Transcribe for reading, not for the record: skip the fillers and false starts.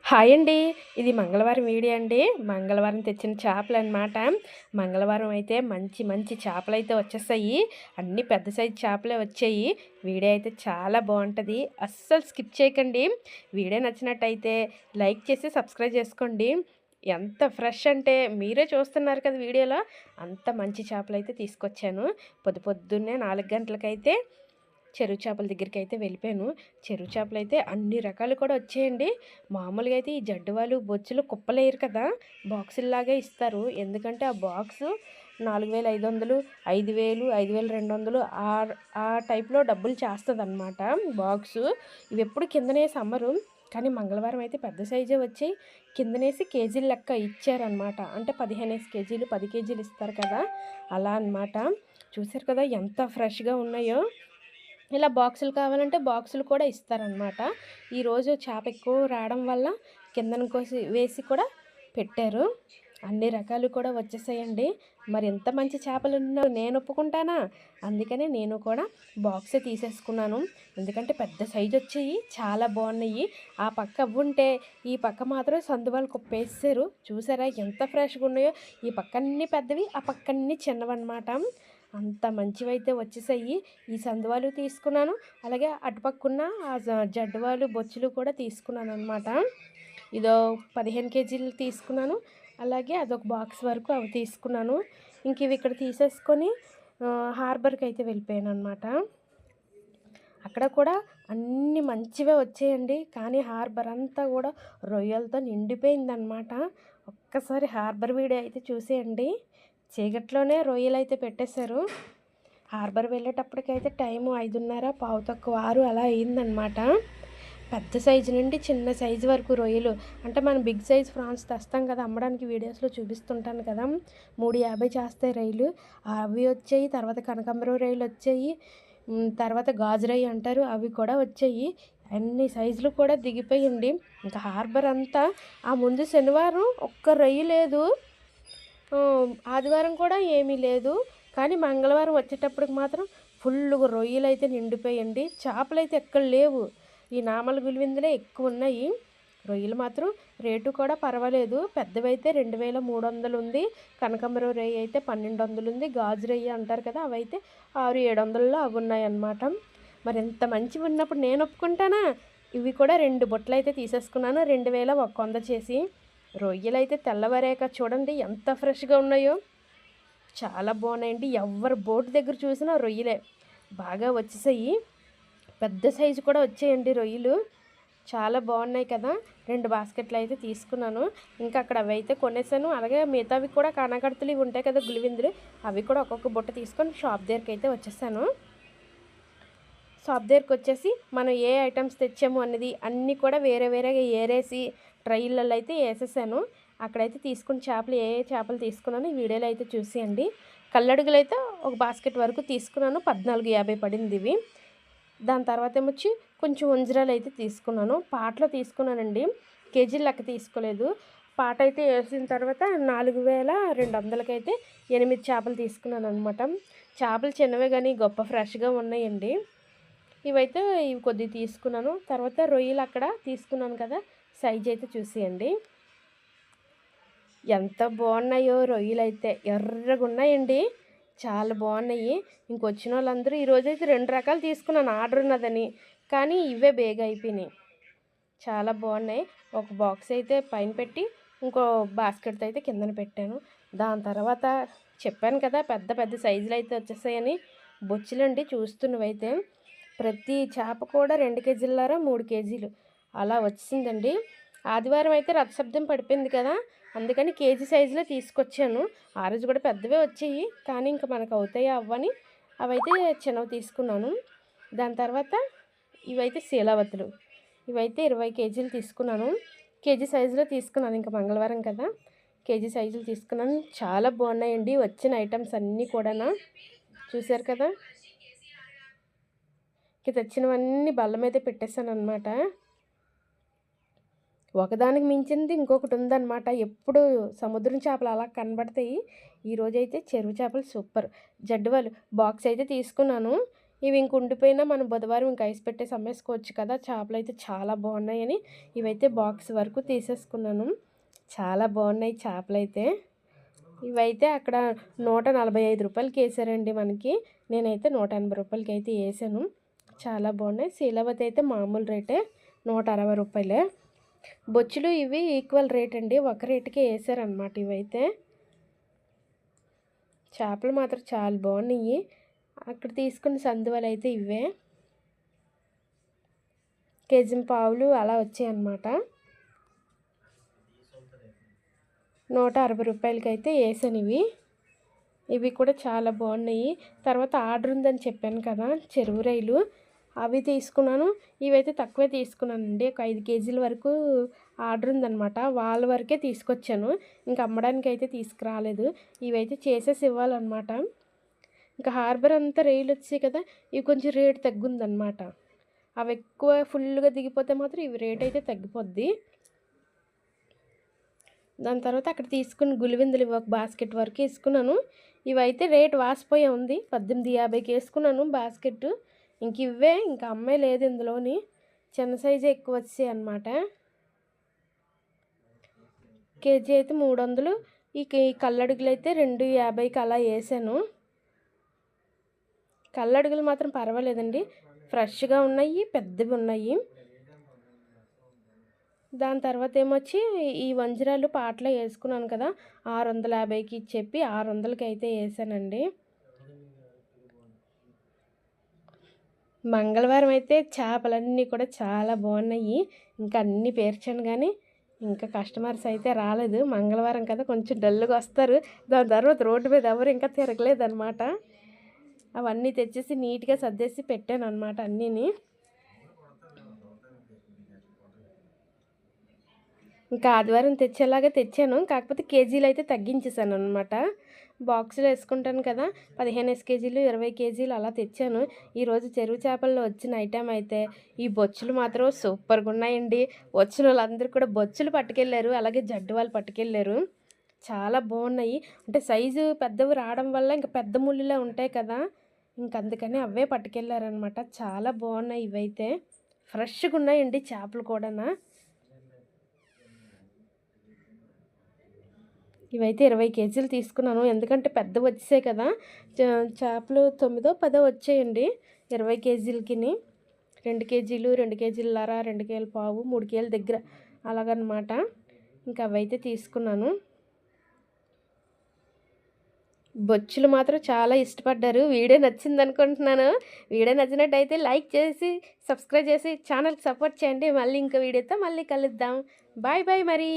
Hi అండి. ఇది మంగళవారం వీడియో అండి. మంగళవారం తెచ్చిన చేపలనమాట. మంగళవారం అయితే మంచి మంచి చేపలైతే వచ్చేసాయి. అన్నీ పెద్ద సైజు చేపలే వచ్చాయి. వీడియో అయితే చాలా బాగుంటుంది. అస్సలు స్కిప్ చేయకండి. వీడియో నచ్చినట్టయితే లైక్ చేసి సబ్స్క్రైబ్ చేసుకోండి. ఎంత ఫ్రెష్ అంటే మీరే చూస్తున్నారు కదా వీడియోలో. అంత మంచి చేపలైతే తీసుకొచ్చాను. పొద్దున్నే 4 గంటలకైతే చెరువు చేపల దగ్గరికి అయితే వెళ్ళిపోయాను. చెరువు చేపలు అయితే అన్ని రకాలు కూడా వచ్చాయండి. మామూలుగా అయితే ఈ జడ్డువాలు బొచ్చులు కుప్పలేయరు కదా, బాక్సుల్లాగా ఇస్తారు. ఎందుకంటే ఆ బాక్సు 4500, 5000, 5200 ఆ టైప్లో డబ్బులు చేస్తుంది బాక్సు. ఇవి ఎప్పుడు కిందనేసి అమ్మరు. కానీ మంగళవారం అయితే పెద్ద సైజే వచ్చి కిందనేసి కేజీల లెక్క ఇచ్చారనమాట. అంటే 15 కేజీలు 10 కేజీలు ఇస్తారు కదా, అలా అనమాట. చూసారు కదా ఎంత ఫ్రెష్గా ఉన్నాయో. ఇలా బాక్సులు కావాలంటే బాక్సులు కూడా ఇస్తారనమాట. ఈరోజు చేప ఎక్కువ రావడం వల్ల కిందన వేసి కూడా పెట్టారు. అన్ని రకాలు కూడా వచ్చేసాయండి. మరి ఎంత మంచి చేపలు నేను ఒప్పుకుంటానా? అందుకనే నేను కూడా బాక్సే తీసేసుకున్నాను. ఎందుకంటే పెద్ద సైజు వచ్చాయి, చాలా బాగున్నాయి. ఆ పక్క అవ్వుంటే ఈ పక్క మాత్రం సందువాళ్ళు కుప్పేసారు. చూసారా ఎంత ఫ్రెష్గా ఉన్నాయో. ఈ పక్క అన్నీ పెద్దవి, ఆ పక్క అన్నీ చిన్నవన్నమాట. అంత మంచివైతే వచ్చేసాయి. ఈ సందువాలు తీసుకున్నాను, అలాగే అటుపక్కున్న ఆ జడ్డువాలు బొచ్చులు కూడా తీసుకున్నాను అనమాట. ఇదో 15 కేజీలు తీసుకున్నాను, అలాగే అదొక బాక్స్ వరకు అవి తీసుకున్నాను. ఇంక ఇవి ఇక్కడ తీసేసుకొని హార్బర్కి అయితే వెళ్ళిపోయాను అనమాట. అక్కడ కూడా అన్ని మంచివే వచ్చాయండి. కానీ హార్బర్ అంతా కూడా రొయ్యలతో నిండిపోయిందనమాట. ఒక్కసారి హార్బర్ వీడియో అయితే చూసేయండి. చీకట్లోనే రొయ్యలు అయితే పెట్టేశారు. హార్బర్ వెళ్ళేటప్పటికైతే టైము 5:30, 5:15, 6 అలా అయిందనమాట. పెద్ద సైజు నుండి చిన్న సైజు వరకు రొయ్యలు. అంటే మనం బిగ్ సైజ్ ఫ్రాన్స్ తెస్తాం కదా, అమ్మడానికి వీడియోస్లో చూపిస్తుంటాను కదా, 350 చేస్తాయి రొయ్యలు. అవి వచ్చాయి. తర్వాత కనకాంబరం రొయ్యలు వచ్చాయి. తర్వాత గాజు రొయ్య అంటారు, అవి కూడా వచ్చాయి. అన్ని సైజులు కూడా దిగిపోయింది. ఇంకా హార్బర్ అంతా ఆ ముందు శనివారం ఒక్క రొయ్య లేదు, ఆదివారం కూడా ఏమీ లేదు. కానీ మంగళవారం వచ్చేటప్పటికి మాత్రం ఫుల్గా రొయ్యలు అయితే నిండిపోయండి. చేపలు అయితే ఎక్కడ లేవు. ఈ నామల గులివిందులే ఎక్కువ ఉన్నాయి. రొయ్యలు మాత్రం రేటు కూడా పర్వాలేదు. పెద్దవైతే 2300 ఉంది. కనకాంబరం రొయ్య అయితే 1200 ఉంది. గాజు రొయ్య అంటారు కదా, అవైతే 600-700లో అవి ఉన్నాయన్నమాట. మరి ఎంత మంచివి ఉన్నప్పుడు నేను ఒప్పుకుంటానా? ఇవి కూడా 2 బుట్టలు అయితే తీసేసుకున్నాను, 2100 చేసి. రొయ్యలు అయితే తెల్లవారాక చూడండి ఎంత ఫ్రెష్గా ఉన్నాయో, చాలా బాగున్నాయండి. ఎవరు బోటు దగ్గర చూసినా రొయ్యలే బాగా వచ్చేసాయి. పెద్ద సైజు కూడా వచ్చాయండి రొయ్యలు, చాలా బాగున్నాయి కదా. 2 బాస్కెట్లు అయితే తీసుకున్నాను. ఇంకా అక్కడ అవి అయితే కొనేసాను. అలాగే మిగతావి కూడా కానాకడతలు ఇవి ఉంటాయి కదా, గులివిందులు, అవి కూడా ఒక్కొక్క బుట్ట తీసుకొని షాప్ దగ్గరికి అయితే వచ్చేసాను. షాప్ దగ్గరికి వచ్చేసి మనం ఏ ఐటమ్స్ తెచ్చాము అన్నది అన్నీ కూడా వేరే వేరేగా ఏరేసి ట్రైలలో అయితే వేసేసాను. అక్కడైతే తీసుకున్న చేపలు ఏ చేపలు తీసుకున్నాను ఈ వీడియోలో అయితే చూసేయండి. కల్లడుగులు అయితే ఒక బాస్కెట్ వరకు తీసుకున్నాను, 14.50 పడింది ఇవి. దాని తర్వాత ఏమొచ్చి కొంచెం ఉంజరాలు అయితే తీసుకున్నాను. పాటలో తీసుకున్నానండి, కేజీల లెక్క తీసుకోలేదు. పాట అయితే వేసిన తర్వాత 4200కి అయితే 8 చేపలు తీసుకున్నాను అనమాట. చేపలు చిన్నవే కానీ గొప్ప ఫ్రెష్గా ఉన్నాయండి. ఇవైతే ఇవి కొద్దిగా తీసుకున్నాను. తర్వాత రొయ్యలు అక్కడ తీసుకున్నాను కదా, సైజ్ అయితే చూసేయండి ఎంత బాగున్నాయో. రొయ్యలు అయితే ఎర్రగా ఉన్నాయండి, చాలా బాగున్నాయి. ఇంకొచ్చిన వాళ్ళందరూ ఈరోజైతే 2 రకాలు తీసుకున్నాను ఆర్డర్ ఉన్నదని, కానీ ఇవే బేగా అయిపోయినాయి. చాలా బాగున్నాయి. ఒక బాక్స్ అయితే పైన పెట్టి ఇంకో బాస్కెట్ అయితే కిందన పెట్టాను. దాని తర్వాత చెప్పాను కదా పెద్ద పెద్ద సైజులు అయితే వచ్చేసాయని. బొచ్చులండి చూస్తున్నవైతే ప్రతి చేప కూడా 2 కేజీలన్నర 3 కేజీలు అలా వచ్చిందండి. ఆదివారం అయితే రథసప్తం పడిపోయింది కదా, అందుకని కేజీ సైజులో తీసుకొచ్చాను. ఆ రోజు కూడా పెద్దవే వచ్చాయి, కానీ ఇంకా మనకు అవుతాయి అవ్వని అవైతే చిన్నవి తీసుకున్నాను. దాని తర్వాత ఇవైతే శీలావతులు, ఇవైతే 20 కేజీలు తీసుకున్నాను. కేజీ సైజులో తీసుకున్నాను, ఇంకా మంగళవారం కదా కేజీ సైజులు తీసుకున్నాను. చాలా బాగున్నాయండి వచ్చిన ఐటమ్స్ అన్నీ కూడా. చూశారు కదా, ఇక తెచ్చినవన్నీ బల్ల మీద పెట్టేశాను అనమాట. ఒకదానికి మించింది ఇంకొకటి ఉందన్నమాట. ఎప్పుడు సముద్రం చేపలు అలా కనబడతాయి. ఈరోజైతే చెరువు చేపలు సూపర్. జడ్డువాలు బాక్స్ అయితే తీసుకున్నాను. ఇవి ఇంక ఉండిపోయినా మనం బుధవారం ఇంక ఐస్ పెట్టేసి అమ్మేసుకోవచ్చు కదా. చేపలు అయితే చాలా బాగున్నాయని ఇవైతే బాక్స్ వరకు తీసేసుకున్నాను. చాలా బాగున్నాయి చేపలైతే. ఇవైతే అక్కడ 145 రూపాయలకి వేసారండి మనకి. నేనైతే 180 రూపాయలకి అయితే వేసాను. చాలా బాగున్నాయి. శీలావతి అయితే మామూలు రేటే 160 రూపాయలే. బొచ్చులు ఇవి ఈక్వల్ రేట్ అండి, ఒక రేటుకే వేసారనమాట. ఇవైతే చేపలు మాత్రం చాలా బాగున్నాయి. అక్కడ తీసుకున్న సందువలు అయితే ఇవే కేజీ పావులు అలా వచ్చాయి అన్నమాట. 160 రూపాయలకి అయితే వేసాను ఇవి. ఇవి కూడా చాలా బాగున్నాయి. తర్వాత ఆర్డర్ ఉందని చెప్పాను కదా, చెరువు రొయ్యలు అవి తీసుకున్నాను. ఇవైతే తక్కువే తీసుకున్నానండి. ఒక 5 కేజీల వరకు ఆర్డర్ ఉందన్నమాట. వాళ్ళ వరకే తీసుకొచ్చాను. ఇంకా అమ్మడానికి అయితే తీసుకురాలేదు. ఇవైతే చేసేసి ఇవ్వాలన్నమాట. ఇంకా హార్బర్ అంతా రొయ్యలు వచ్చాయి కదా, ఇవి కొంచెం రేటు తగ్గుందన్నమాట. అవి ఎక్కువ ఫుల్గా దిగిపోతే మాత్రం ఇవి రేట్ అయితే తగ్గిపోద్ది. దాని తర్వాత అక్కడ తీసుకుని గులివిందులు ఇవి ఒక బాస్కెట్ వరకు వేసుకున్నాను. ఇవైతే రేటు వాసిపోయే ఉంది. 1850కి వేసుకున్నాను బాస్కెట్. ఇంక ఇవే, ఇంకా అమ్మాయి లేదు ఇందులోని. చిన్న సైజే ఎక్కువ వచ్చాయి అన్నమాట. కేజీ అయితే 300. ఈ కల్లడుగులు అయితే 250కి అలా వేసాను. కల్లడుగులు మాత్రం పర్వాలేదండి, ఫ్రెష్గా ఉన్నాయి, పెద్దవి ఉన్నాయి. దాని తర్వాత ఏమొచ్చి ఈ వంజరాలు పాటలో వేసుకున్నాను కదా, 650కి చెప్పి 600కి అయితే వేసానండి. మంగళవారం అయితే చేపలన్నీ కూడా చాలా బాగున్నాయి. ఇంకా అన్నీ పేర్చాను కానీ ఇంకా కస్టమర్స్ అయితే రాలేదు. మంగళవారం కదా కొంచెం డల్గా వస్తారు. దాని తర్వాత రోడ్డు మీద ఎవరు ఇంకా తిరగలేదన్నమాట. అవన్నీ తెచ్చేసి నీట్గా సర్దేసి పెట్టాను అనమాట అన్నీని. ఇంకా ఆదివారం తెచ్చేలాగా తెచ్చాను. కాకపోతే కేజీలు అయితే తగ్గించేసాను అనమాట. బాక్సులు వేసుకుంటాను కదా, 15 కేజీలు 20 కేజీలు అలా తెచ్చాను. ఈరోజు చెరువు చేపల్లో వచ్చిన ఐటెం అయితే ఈ బొచ్చులు మాత్రం సూపర్గా ఉన్నాయండి. వచ్చిన వాళ్ళందరూ కూడా బొచ్చులు పట్టుకెళ్ళారు, అలాగే జడ్డు వాళ్ళు పట్టుకెళ్ళారు. చాలా బాగున్నాయి. అంటే సైజు పెద్దవి రావడం వల్ల ఇంకా పెద్ద ముళ్ళులా ఉంటాయి కదా, అందుకని అవే పట్టుకెళ్ళారనమాట. చాలా బాగున్నాయి ఇవైతే. ఫ్రెష్గా ఉన్నాయండి చేపలు కూడా. ఇవైతే 20 కేజీలు తీసుకున్నాను. ఎందుకంటే పెద్దవి వచ్చాయి కదా, చేపలు 9 10 వచ్చాయండి 20 కేజీలకి. 2 కేజీలు 2 కేజీలన్నర 2 కేజీల పావు 3 కేజీల దగ్గర అలాగనమాట. ఇంకా అవైతే తీసుకున్నాను. బొచ్చులు మాత్రం చాలా ఇష్టపడ్డారు. వీడియో నచ్చింది అనుకుంటున్నాను. వీడియో నచ్చినట్టయితే లైక్ చేసి సబ్స్క్రైబ్ చేసి ఛానల్కి సపోర్ట్ చేయండి. మళ్ళీ ఇంకో వీడియోతో మళ్ళీ కలుద్దాం. బాయ్ బాయ్ మరి.